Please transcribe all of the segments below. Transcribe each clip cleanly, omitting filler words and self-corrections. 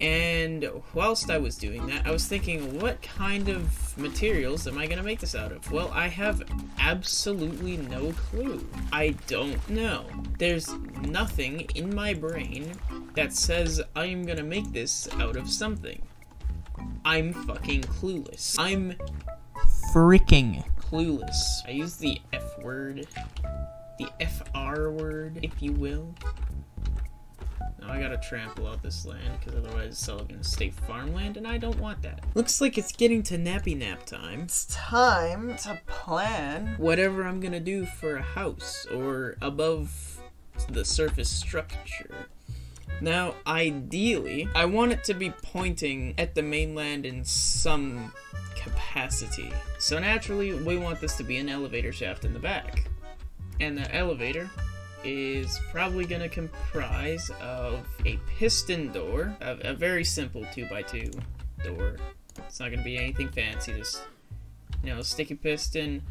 And whilst I was doing that, I was thinking, what kind of materials am I gonna make this out of? Well, I have absolutely no clue. I don't know. There's nothing in my brain that says I am gonna make this out of something. I'm fucking clueless. I'm freaking clueless. I use the F word. The FR word, if you will. Now I gotta trample out this land, because otherwise it's all gonna stay farmland, and I don't want that. Looks like it's getting to nappy nap time. It's time to plan whatever I'm gonna do for a house, or above the surface structure. Now, ideally, I want it to be pointing at the mainland in some capacity. So naturally, we want this to be an elevator shaft in the back. And the elevator is probably going to comprise of a piston door, a very simple 2x2 door. It's not going to be anything fancy, just, you know, sticky piston,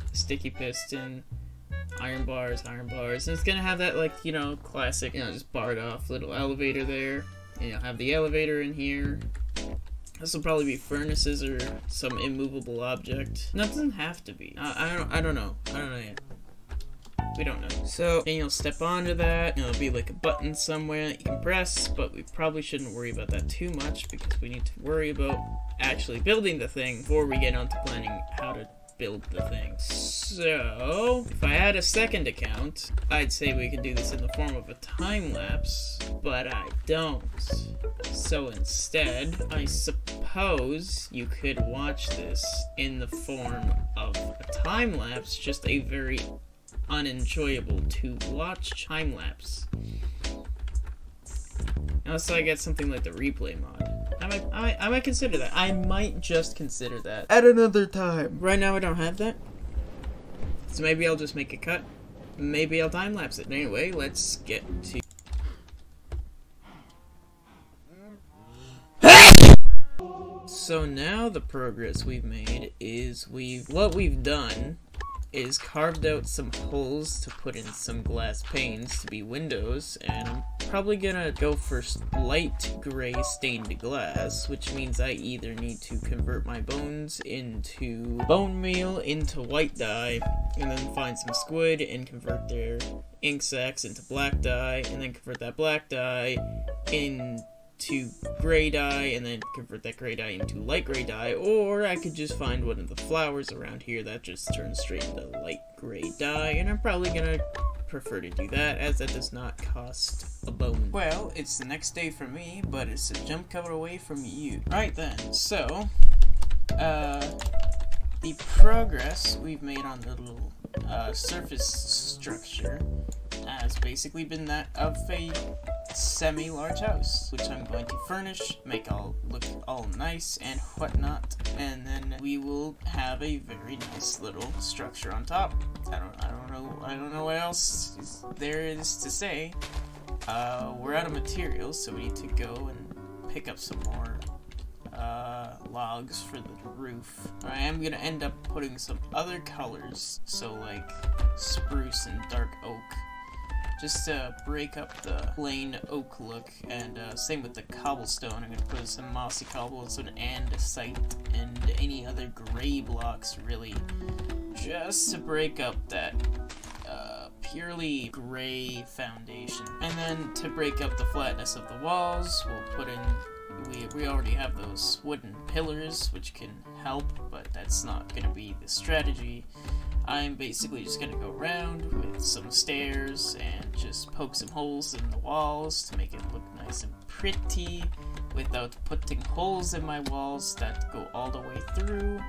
iron bars, and it's going to have that, like, you know, classic, you know, just barred off little elevator there, and you'll have the elevator in here. This will probably be furnaces or some immovable object. No, it doesn't have to be. I don't know yet. We don't know. So, then you'll step onto that, it'll be like a button somewhere that you can press, but we probably shouldn't worry about that too much, because we need to worry about actually building the thing before we get on to planning how to build the thing. So, if I had a second account, I'd say we could do this in the form of a time-lapse, but I don't. So instead, I suppose you could watch this in the form of a time-lapse, just a very unenjoyable to watch time-lapse. Unless I get something like the replay mod. I might consider that. I might just consider that at another time. Right now I don't have that. So maybe I'll just make a cut. Maybe I'll time-lapse it. Anyway, let's get to... So now the progress we've made is what we've done is carved out some holes to put in some glass panes to be windows, and I'm probably gonna go for light gray stained glass, which means I either need to convert my bones into bone meal into white dye, and then find some squid and convert their ink sacs into black dye, and then convert that black dye into gray dye, and then convert that gray dye into light gray dye, or I could just find one of the flowers around here that just turns straight into light gray dye, and I'm probably gonna prefer to do that, as that does not cost a bone. Well, it's the next day for me, but it's a jump cut away from you. Right then, so, the progress we've made on the little surface structure has basically been that of a semi-large house, which I'm going to furnish, make all look all nice and whatnot, and then we will have a very nice little structure on top. I don't know what else there is to say. We're out of materials, so we need to go and pick up some more logs for the roof. I am gonna end up putting some other colors, so like spruce and dark oak, just to break up the plain oak look, and same with the cobblestone. I'm gonna put some mossy cobblestone and andesite and any other gray blocks, really, just to break up that purely gray foundation. And then to break up the flatness of the walls, we'll put in, we already have those wooden pillars, which can help, but that's not gonna be the strategy. I'm basically just gonna go around with some stairs and just poke some holes in the walls to make it look nice and pretty, without putting holes in my walls that go all the way through.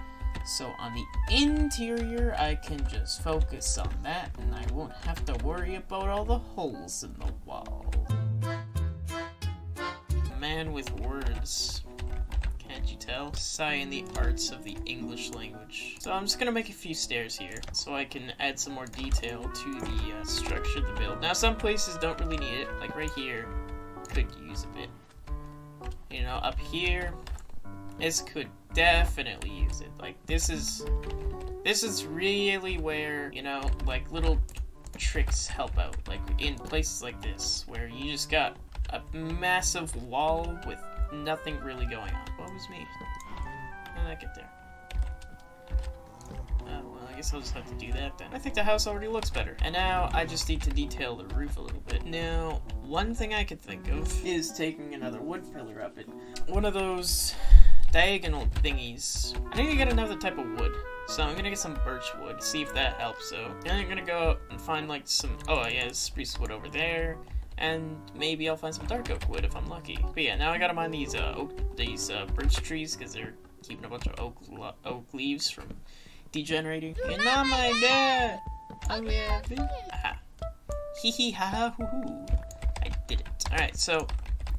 So on the interior, I can just focus on that, and I won't have to worry about all the holes in the wall. Man with words. Can't you tell? Sigh in the arts of the English language. So I'm just gonna make a few stairs here, so I can add some more detail to the structure of the build. Now some places don't really need it, like right here, could use a bit. You know, up here, this could definitely use it. Like this is really where, you know, like little tricks help out. Like in places like this, where you just got a massive wall with nothing really going on. What was me? How did I get there? Well, I guess I'll just have to do that then. I think the house already looks better. And now I just need to detail the roof a little bit. Now, one thing I could think of is taking another wood pillar up it. One of those diagonal thingies. I need to get another type of wood. So I'm gonna get some birch wood, see if that helps. So then I'm gonna go out and find like some, oh yeah, there's spruce wood over there. And maybe I'll find some dark oak wood if I'm lucky. But yeah, now I gotta mine these birch trees because they're keeping a bunch of oak leaves from degenerating. You're not my dad! Oh yeah, aha. Hee hee ha ha hoo hoo. I did it. Alright, so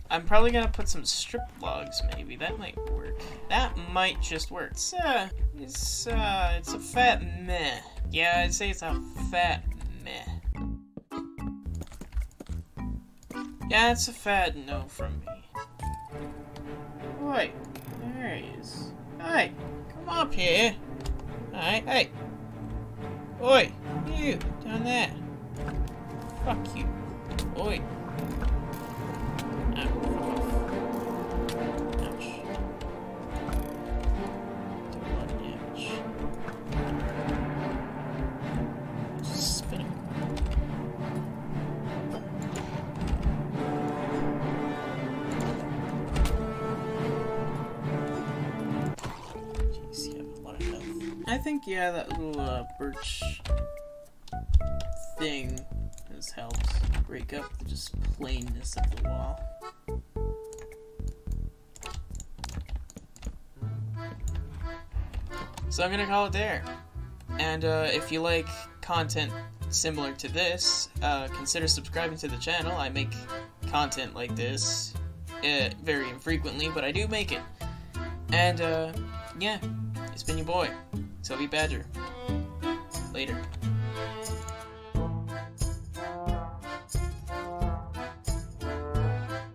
I'm probably gonna put some strip logs, maybe. That might work. That might just work. It's a fat meh. Yeah, I'd say it's a fat meh. Yeah, it's a fat no from me. Oi, there he is. Hey, come up here. Alright, hey. Oi, you, down there. Fuck you. Oi. Ouch. Did a lot of damage. Just spinning. Jeez, you have a lot of health. I think, yeah, that little birch thing has helped break up the just plainness of the wall. So I'm gonna call it there. And if you like content similar to this, consider subscribing to the channel. I make content like this very infrequently, but I do make it. And yeah, it's been your boy, Toby Badger. Later.